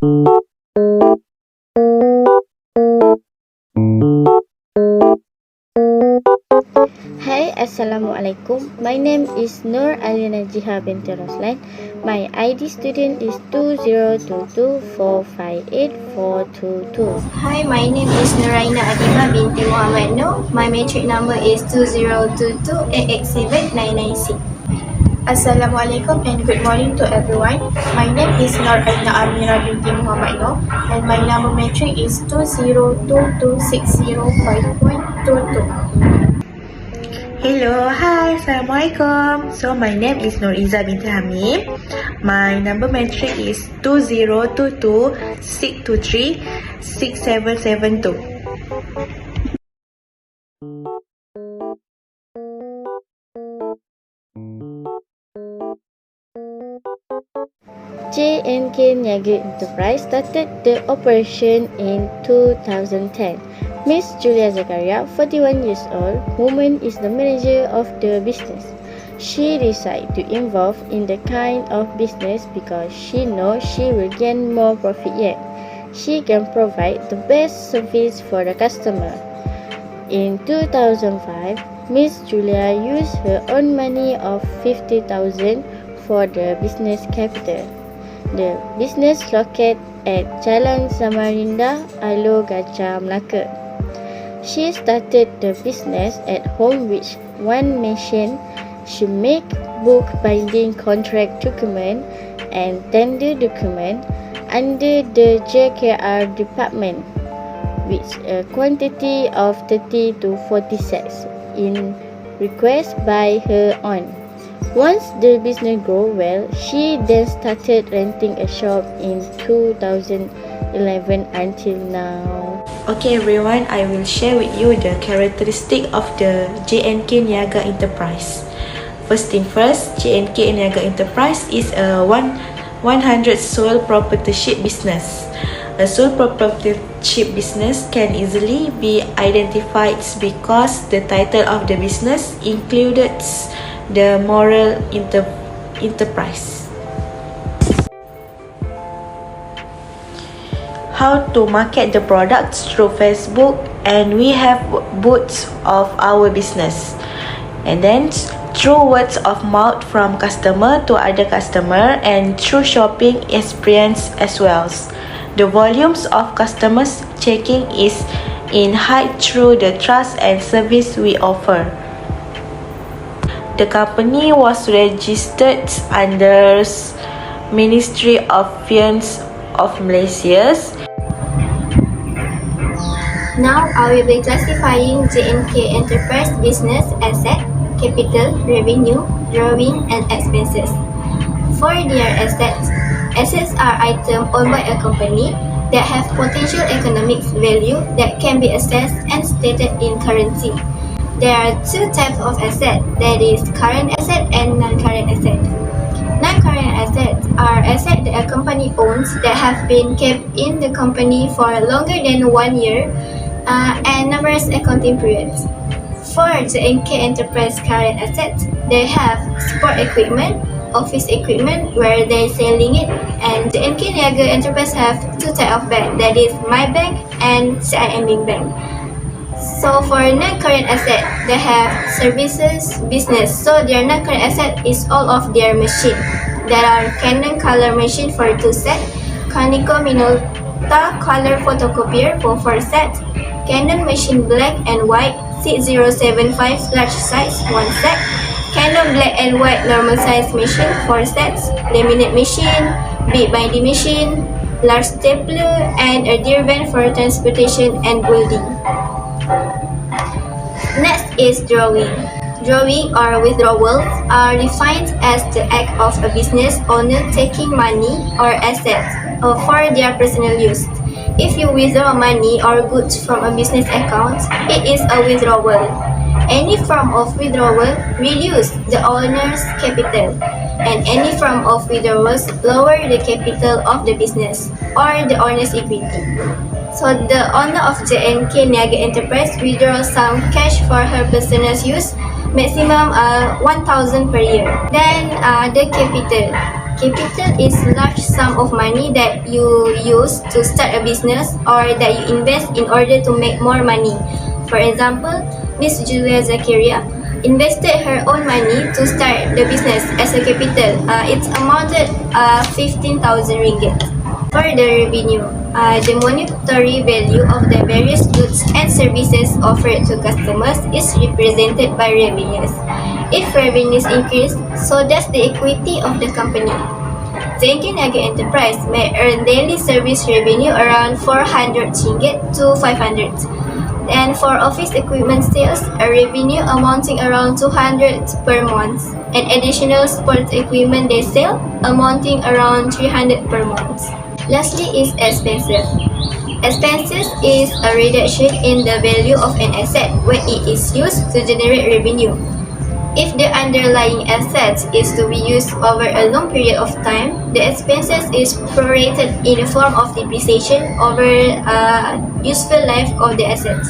Hi, Assalamualaikum. My name is Nur Alina Jiha binti Roslan. My ID student is 2022458422. Hi, my name is Nuraina Adima binti Muhammad Noor. My matric number is 2022887996. Assalamualaikum and good morning to everyone. My name is Nuraina Amira binti Muhammad Noor and my number matric is 2022605122. Hello, hi, Assalamualaikum. So my name is Nur Iza binti Hamim. My number matric is 2022-623-6772. J&K Niaga Enterprise started the operation in 2010. Miss Julia Zakaria, 41 years old, woman is the manager of the business. She decided to involve in the kind of business because she knows she will gain more profit yet. She can provide the best service for the customer. In 2005, Miss Julia used her own money of 50,000 for the business capital. The business located at Jalan Samarinda, Alor Gajah, Melaka. She started the business at home with one machine. She make book binding contract document and tender document under the JKR department with a quantity of 30 to 40 sets in request by her own. Once the business grew well, she then started renting a shop in 2011 until now. Okay everyone, I will share with you the characteristic of the J&K Niaga Enterprise. First thing first, J&K Niaga Enterprise is a 100 sole proprietorship business. A sole proprietorship business can easily be identified because the title of the business includes the moral enterprise. How to market the products through Facebook, and we have booths of our business, and then through words of mouth from customer to other customer and through shopping experience as well. The volumes of customers checking is in high through the trust and service we offer. The company was registered under Ministry of Finance of Malaysia. Now I will be classifying J&K Enterprise business asset, capital, revenue, drawing and expenses. For their assets, assets are items owned by a company that have potential economic value that can be assessed and stated in currency. There are two types of asset, that is current asset and non-current asset. Non-current assets are assets that a company owns that have been kept in the company for longer than 1 year and numerous accounting periods. For the NK Enterprise current assets, they have sport equipment, office equipment where they're selling it, and the NK Niaga Enterprise have two types of bank, that is My Bank and CIMB Bank. So for non-current asset, they have services business. So their non-current asset is all of their machine. There are Canon color machine for 2 sets, Conico Minolta color photocopier for 4 sets, Canon machine black and white 6075 large size 1 set, Canon black and white normal size machine 4 sets, laminate machine, big binding machine, large stapler, and a deer van for transportation and building. Next is drawing. Drawing or withdrawals are defined as the act of a business owner taking money or assets for their personal use. If you withdraw money or goods from a business account, it is a withdrawal. Any form of withdrawal reduces the owner's capital, and any form of withdrawals lower the capital of the business or the owner's equity. So the owner of J&K Niaga Enterprise withdraws some cash for her personal use, maximum 1,000 per year. Then the capital. Capital is large sum of money that you use to start a business or that you invest in order to make more money. For example, Miss Julia Zakaria invested her own money to start the business as a capital. It's amounted 15,000 ringgit. For the revenue, the monetary value of the various goods and services offered to customers is represented by revenues. If revenues increase, so does the equity of the company. Niaga Enterprise may earn daily service revenue around 400 ringgit to 500. And for office equipment sales, a revenue amounting around 200 per month. And additional sports equipment they sell amounting around 300 per month. Lastly is expenses. Expenses is a reduction in the value of an asset when it is used to generate revenue. If the underlying asset is to be used over a long period of time, the expenses is prorated in the form of depreciation over useful life of the assets.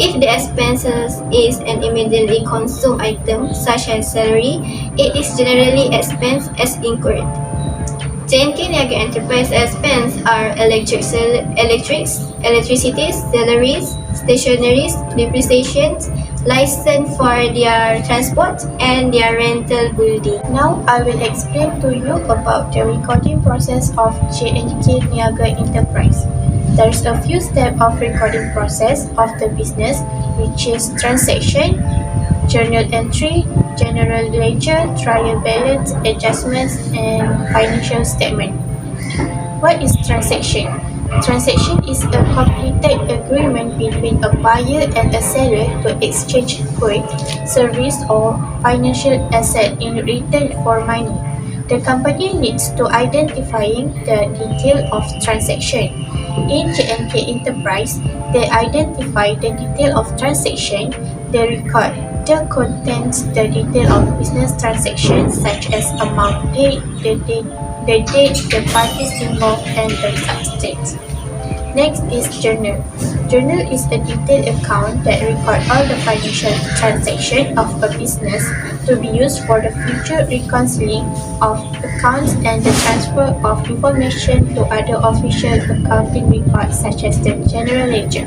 If the expenses is an immediately consumed item, such as salary, it is generally expensed as incurred. Niaga Enterprise expense are electricity, salaries, stationaries, depreciations, license for their transport, and their rental building. Now I will explain to you about the recording process of J&K Niaga Enterprise. There is a few steps of recording process of the business, which is transaction, journal entry, general ledger, trial balance, adjustments, and financial statement. What is transaction? Transaction is a completed agreement between a buyer and a seller to exchange goods, service, or financial asset in return for money. The company needs to identifying the detail of transaction. In J&K Enterprise, they identify the detail of transaction, they record the contents, the detail of business transactions such as amount paid, the date, the parties involved, and the substance. Next is journal. Journal is a detailed account that records all the financial transactions of a business to be used for the future reconciling of accounts and the transfer of information to other official accounting records such as the general ledger.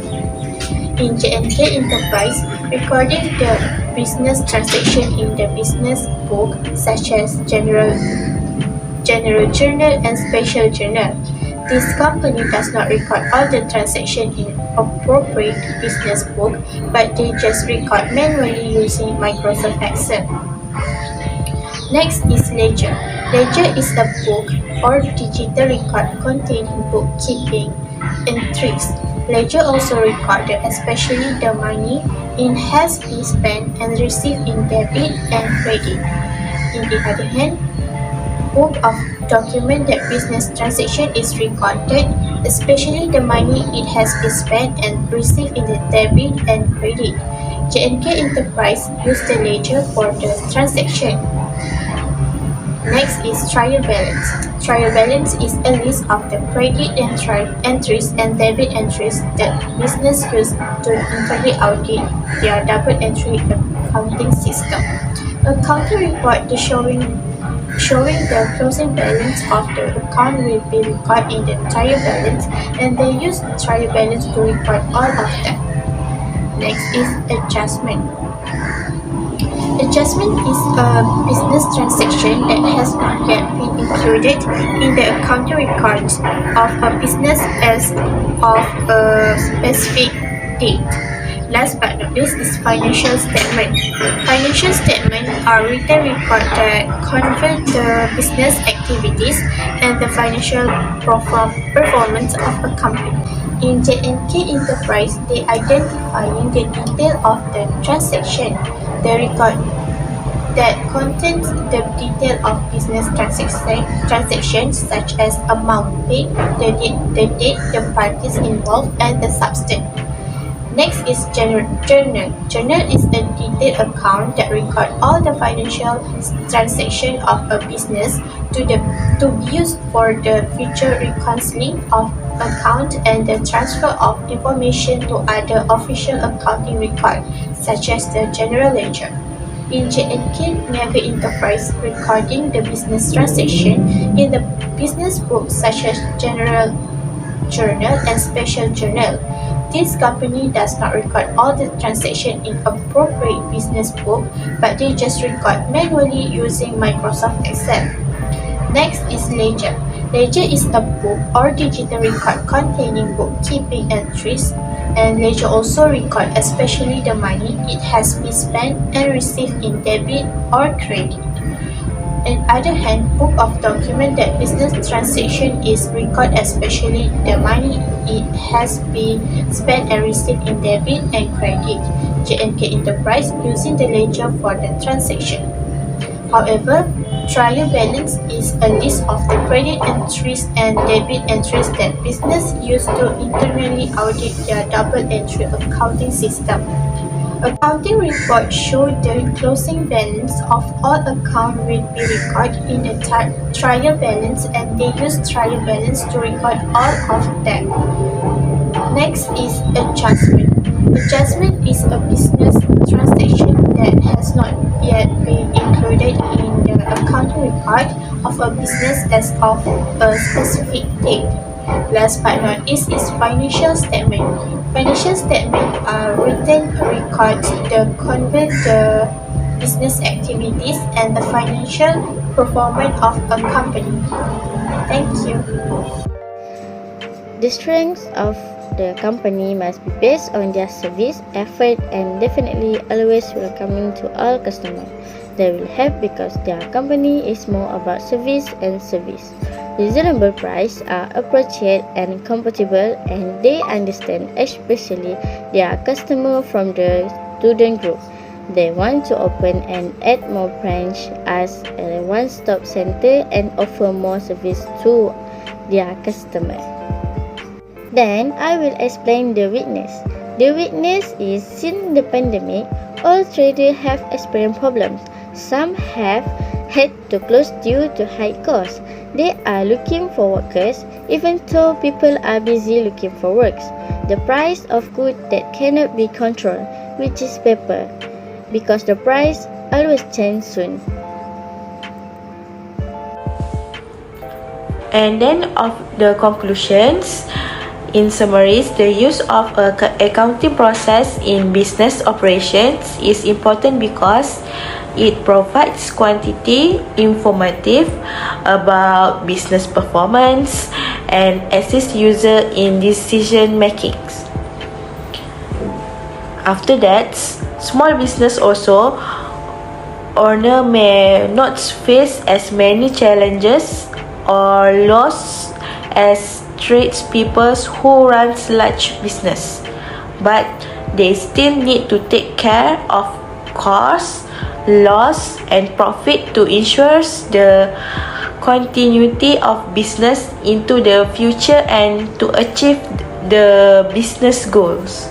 In J&K Enterprise, recording the business transaction in the business book such as general journal and special journal. This company does not record all the transactions in appropriate business book, but they just record manually using Microsoft Excel. Next is ledger. Ledger is a book or digital record containing bookkeeping entries. Ledger also records especially the money it has been spent and received in debit and credit. On the other hand, book of document that business transaction is recorded, especially the money it has been spent and received in the debit and credit. J&K Enterprise use the ledger for the transaction. Next is trial balance. Trial balance is a list of the credit and trial entries and debit entries that business use to internally audit their double entry accounting system. Accounting report is showing the closing balance of the account will be recorded in the trial balance, and they use trial balance to record all of them. Next is adjustment. Adjustment is a business transaction that has not yet been included in the accounting records of a business as of a specific date. Last but not least is financial statement. Financial statements are written record that convert the business activities and the financial performance of a company. In J&K Enterprise, they identifying the detail of the transaction. They record that contains the detail of business transactions such as amount paid, the date, the parties involved, and the substance. Next is journal. Journal is a detailed account that records all the financial transactions of a business to be used for the future reconciling of account and the transfer of information to other official accounting records, such as the general ledger. In J&K Niaga Enterprise, recording the business transaction in the business books such as general journal and special journal. This company does not record all the transactions in appropriate business book, but they just record manually using Microsoft Excel. Next is Ledger. Ledger is a book or digital record containing bookkeeping entries, and Ledger also record especially the money it has been spent and received in debit or credit. On the other hand, book of document that business transaction is record especially the money it has been spent and received in debit and credit. J&K Enterprise using the ledger for the transaction. However, trial balance is a list of the credit entries and debit entries that business use to internally audit their double entry accounting system. Accounting reports show the closing balance of all accounts will be recorded in the trial balance, and they use trial balance to record all of them. Next is adjustment. Adjustment is a business transaction that has not yet been included in the accounting record of a business as of a specific date. Last but not least is financial statement. Financial statements are written records that convey the business activities and the financial performance of a company. Thank you. The strengths of the company must be based on their service, effort, and definitely always welcoming to all customers. They will help because their company is more about service and service. Reasonable price are appropriate and compatible, and they understand especially their customer from the student group. They want to open and add more branch as a one-stop center and offer more service to their customer. Then I will explain the weakness. The weakness is since the pandemic, all traders have experienced problems. Some have had to close due to high costs. They are looking for workers, even though people are busy looking for works. The price of goods that cannot be controlled, which is paper, because the price always changes soon. And then of the conclusions, in summaries, the use of accounting process in business operations is important because it provides quantity informative about business performance and assists user in decision making. After that, small business also owner may not face as many challenges or loss as tradespeople who runs large business, but they still need to take care of costs, loss, and profit to ensure the continuity of business into the future and to achieve the business goals.